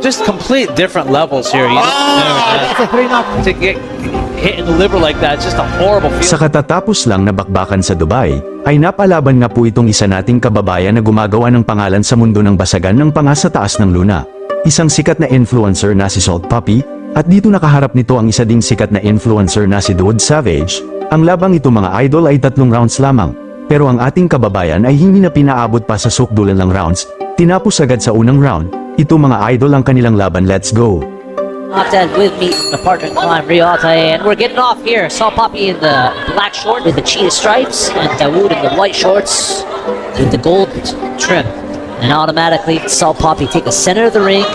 just complete different levels here. You That's a 3-knock. to get hit in the liver like that, it's just a horrible Sa feeling. katatapos lang na bakbakan sa Dubai, ay napalaban nga po itong isa nating kababayan na gumagawa ng pangalan sa mundo ng basagan ng panga sa taas ng luna. Isang sikat na influencer na si Salt Puppy, at dito nakaharap nito ang isa ding sikat na influencer na si Dude Savage. Ang labang ito mga idol ay 3 rounds lamang, pero ang ating kababayan ay hindi na pinaabot pa sa sukdulan ng rounds, tinapos agad sa unang round. Ito mga idol ang kanilang laban, let's go! Octad with me, my partner in crime, Riata, and we're getting off here. Saw Poppy in the black short with the cheetah stripes, and Dawood in the white shorts with the gold trim. And automatically saw Poppy take the center of the ring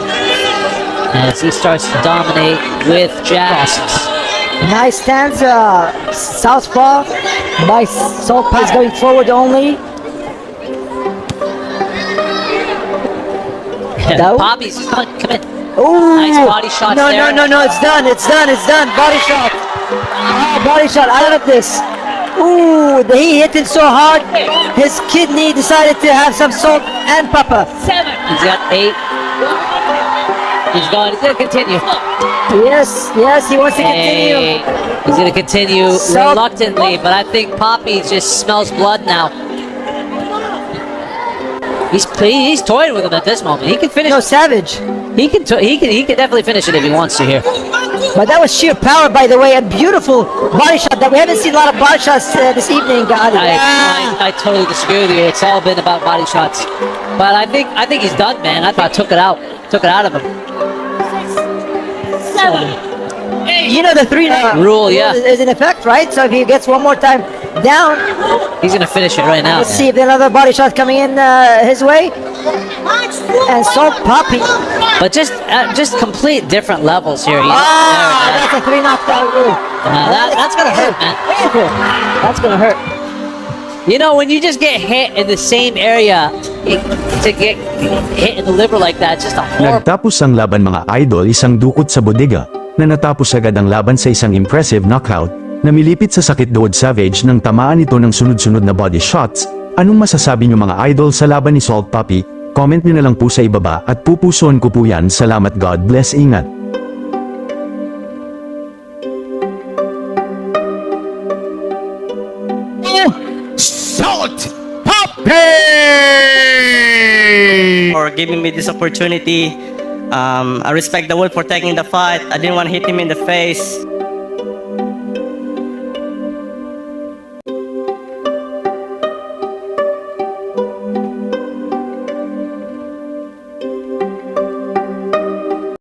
as he starts to dominate with jabs. Nice stance, southpaw by Salt Pass going forward only. Dawood? Poppy's come in. Ooh. Nice body shots no, there. No, it's done. Body shot. Body shot out of this. Ooh, he hit it so hard, his kidney decided to have some salt and pepper. He's got 8. He's going to continue. Yes, he wants to continue. Hey, he's going to continue So- reluctantly, but I think Poppy just smells blood now. He's toying with him at this moment. He can finish. No, Savage. He can definitely finish it if he wants to here. But that was sheer power, by the way. A beautiful body shot that we haven't seen a lot of body shots this evening, God. I totally disagree with you. It's all been about body shots, but I think he's done, man. I thought took it out of him. You know the 3-knock Rule, yeah. is in effect, right? So if he gets one more time down, He's gonna finish it right now. let's see if another body shot coming in his way. And Salt Poppy. But just complete different levels here. That's a 3-knock down rule. That's gonna hurt, man. That's gonna hurt. You know, when you just get hit in the same area, to get hit in the liver like that, it's just a horrible. Nagtapos ang laban mga idol, isang dukot sa bodega, na natapos agad ang laban sa isang impressive knockout, na milipit sa sakit Dude Savage nang tamaan ito ng sunod-sunod na body shots. Anong masasabi niyo mga idol sa laban ni Salt Puppy? Comment niyo na lang po sa ibaba at pupusuan ko po yan. Salamat, God bless, ingat. Salt Puppy! For giving me this opportunity. I respect the world for taking the fight. I didn't want to hit him in the face.